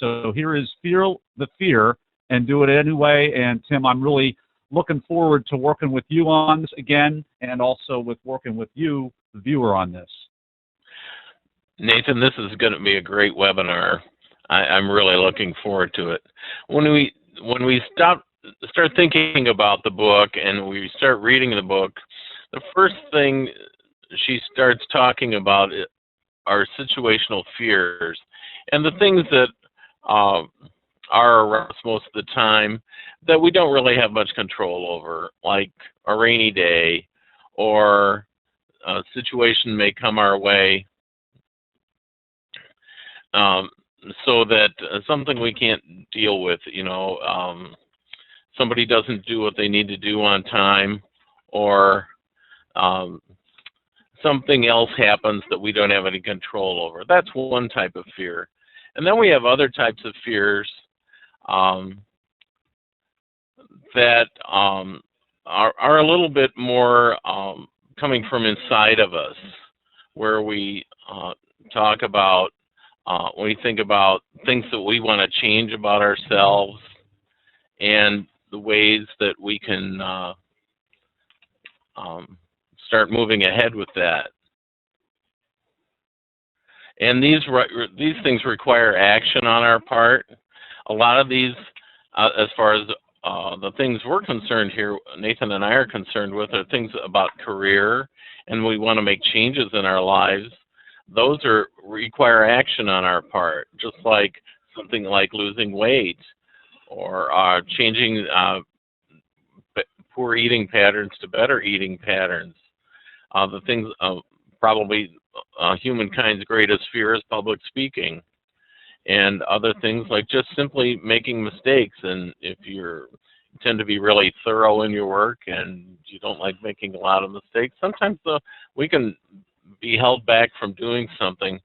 So here is Fear the Fear and Do It Anyway. And Tim, I'm really looking forward to working with you on this again, and also with working with you, the viewer, on this. Nathan, this is going to be a great webinar. I'm really looking forward to it. When we start thinking about the book and we start reading the book, the first thing she starts talking about are situational fears, and the things that are around us most of the time that we don't really have much control over, like a rainy day, or a situation may come our way, so that something we can't deal with, somebody doesn't do what they need to do on time, or something else happens that we don't have any control over. That's one type of fear. And then we have other types of fears that are a little bit more coming from inside of us, where we talk about, when we think about things that we want to change about ourselves and the ways that we can start moving ahead with that. And these things require action on our part. A lot of these, as far as the things we're concerned here, Nathan and I are concerned with, are things about career, and we want to make changes in our lives. Those require action on our part, just like something like losing weight, or changing poor eating patterns to better eating patterns. The things, probably humankind's greatest fear is public speaking, and other things like just simply making mistakes. And if you tend to be really thorough in your work and you don't like making a lot of mistakes, sometimes we can be held back from doing something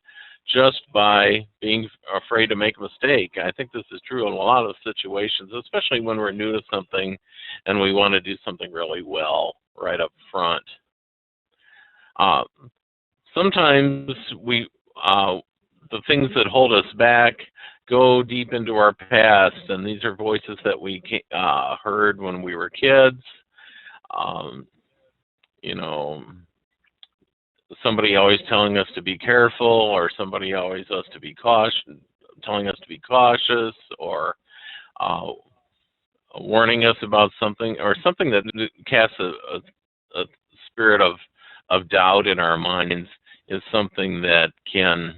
just by being afraid to make a mistake. I think this is true in a lot of situations, especially when we're new to something and we want to do something really well right up front. Sometimes the things that hold us back go deep into our past, and these are voices that we heard when we were kids. Somebody always telling us to be careful, or somebody always telling us to be cautious, or warning us about something, or something that casts a spirit of doubt in our minds, is something that can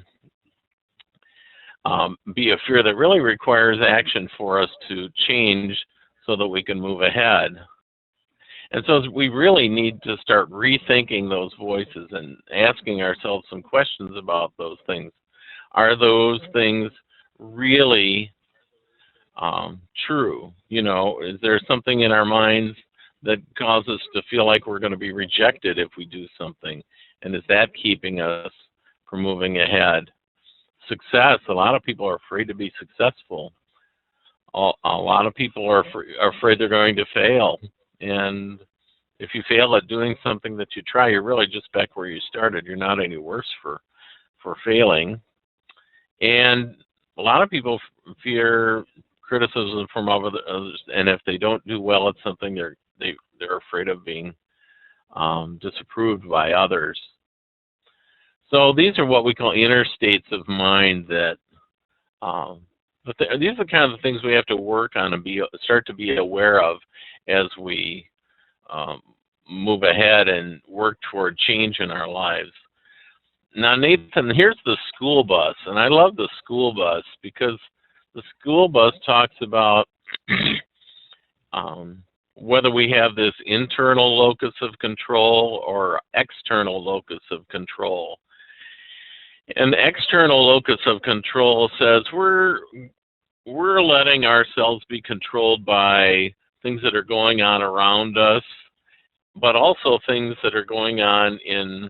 be a fear that really requires action for us to change so that we can move ahead. And so we really need to start rethinking those voices and asking ourselves some questions about those things. Are those things really true? Is there something in our minds that causes us to feel like we're going to be rejected if we do something? And is that keeping us from moving ahead? Success. A lot of people are afraid to be successful. A lot of people are afraid they're going to fail. And if you fail at doing something that you try, you're really just back where you started. You're not any worse for failing. And a lot of people fear criticism from others, and if they don't do well at something, they're afraid of being disapproved by others. So these are what we call inner states of mind that, these are kind of the things we have to work on and start to be aware of as we move ahead and work toward change in our lives. Now, Nathan, here's the school bus, and I love the school bus because the school bus talks about whether we have this internal locus of control or external locus of control. And the external locus of control says we're letting ourselves be controlled by things that are going on around us, but also things that are going on in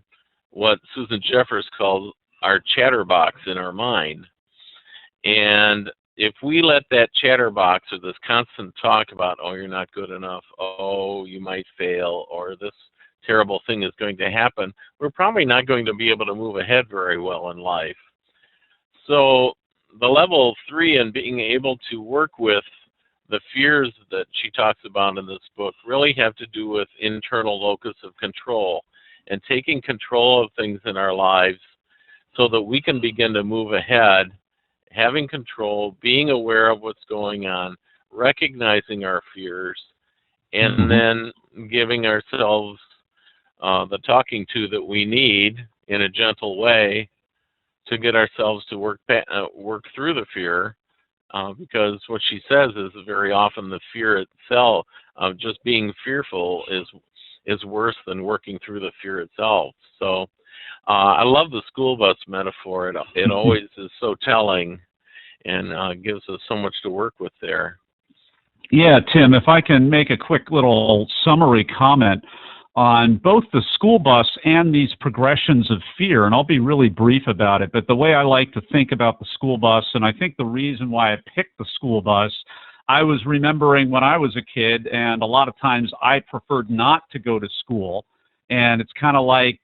what Susan Jeffers calls our chatterbox in our mind. And if we let that chatterbox, or this constant talk about, oh, you're not good enough, oh, you might fail, or this terrible thing is going to happen, we're probably not going to be able to move ahead very well in life. So the level 3 and being able to work with the fears that she talks about in this book really have to do with internal locus of control and taking control of things in our lives so that we can begin to move ahead, having control, being aware of what's going on, recognizing our fears, and then giving ourselves the talking to that we need in a gentle way to get ourselves to work through the fear. Because what she says is very often the fear itself, just being fearful, is worse than working through the fear itself. So I love the school bus metaphor. It always is so telling and gives us so much to work with there. Yeah, Tim, if I can make a quick little summary comment on both the school bus and these progressions of fear, and I'll be really brief about it, but the way I like to think about the school bus, and I think the reason why I picked the school bus, I was remembering when I was a kid, and a lot of times I preferred not to go to school, and it's kind of like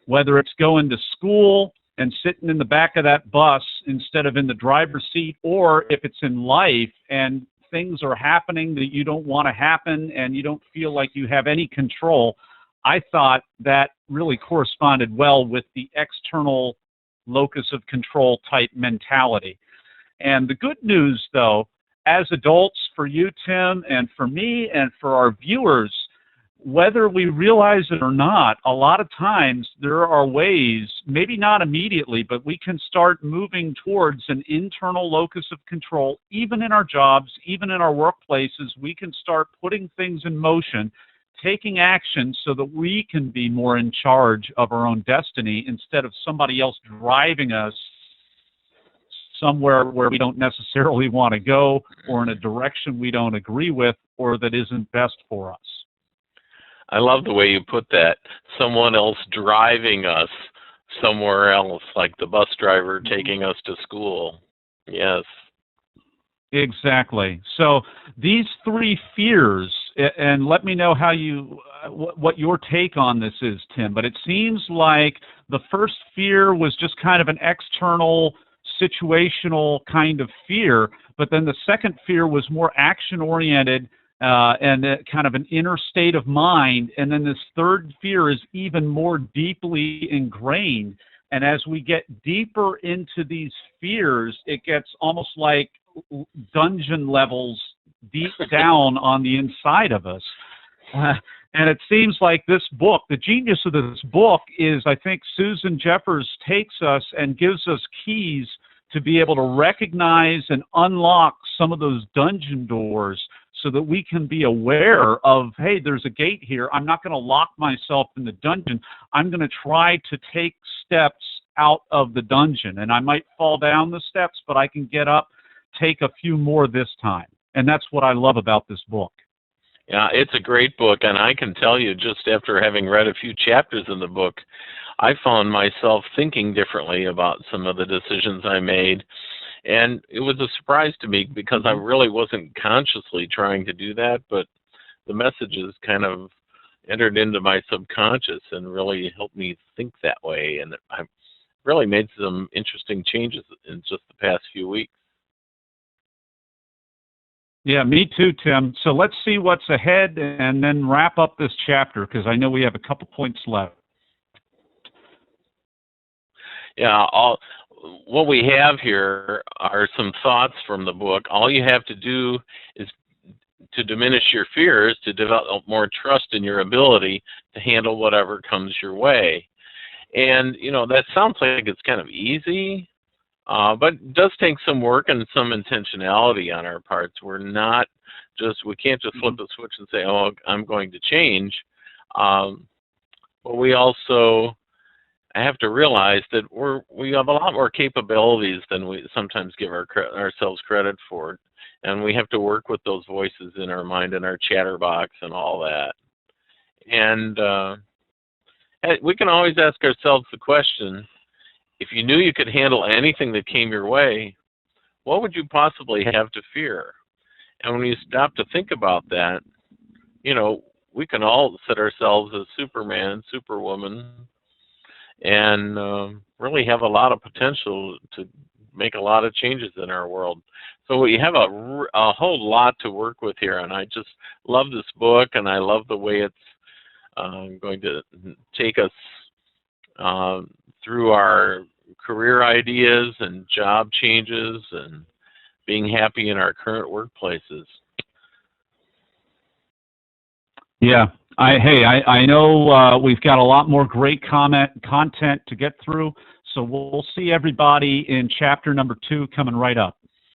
whether it's going to school and sitting in the back of that bus instead of in the driver's seat, or if it's in life and things are happening that you don't want to happen and you don't feel like you have any control. I thought that really corresponded well with the external locus of control type mentality. And the good news, though, as adults, for you, Tim, and for me, and for our viewers, whether we realize it or not, a lot of times there are ways, maybe not immediately, but we can start moving towards an internal locus of control, even in our jobs, even in our workplaces. We can start putting things in motion, taking action so that we can be more in charge of our own destiny instead of somebody else driving us somewhere where we don't necessarily want to go, or in a direction we don't agree with, or that isn't best for us. I love the way you put that. Someone else driving us somewhere else, like the bus driver taking us to school. Yes. Exactly. So these three fears, and let me know how you, what your take on this is, Tim, but it seems like the first fear was just kind of an external, situational kind of fear, but then the second fear was more action-oriented, and kind of an inner state of mind. And then this third fear is even more deeply ingrained. And as we get deeper into these fears, it gets almost like dungeon levels deep down on the inside of us. And it seems like this book, the genius of this book is, I think Susan Jeffers takes us and gives us keys to be able to recognize and unlock some of those dungeon doors, so that we can be aware of, hey, there's a gate here. I'm not going to lock myself in the dungeon. I'm going to try to take steps out of the dungeon. And I might fall down the steps, but I can get up, take a few more this time. And that's what I love about this book. Yeah, it's a great book. And I can tell you, just after having read a few chapters in the book, I found myself thinking differently about some of the decisions I made. And it was a surprise to me because I really wasn't consciously trying to do that, but the messages kind of entered into my subconscious and really helped me think that way. And I've really made some interesting changes in just the past few weeks. Yeah, me too, Tim. So let's see what's ahead and then wrap up this chapter, because I know we have a couple points left. Yeah, what we have here are some thoughts from the book. All you have to do is to diminish your fears, to develop more trust in your ability to handle whatever comes your way. And, you know, that sounds like it's kind of easy, but it does take some work and some intentionality on our parts. We can't just flip a switch and say, oh, I'm going to change. But we also have to realize that we have a lot more capabilities than we sometimes give ourselves credit for. And we have to work with those voices in our mind and our chatterbox and all that. And we can always ask ourselves the question, if you knew you could handle anything that came your way, what would you possibly have to fear? And when you stop to think about that, you know, we can all set ourselves as Superman, Superwoman, and really have a lot of potential to make a lot of changes in our world. So we have a whole lot to work with here, and I just love this book, and I love the way it's going to take us through our career ideas and job changes and being happy in our current workplaces. Yeah. I know we've got a lot more great content to get through, so we'll see everybody in chapter number 2 coming right up.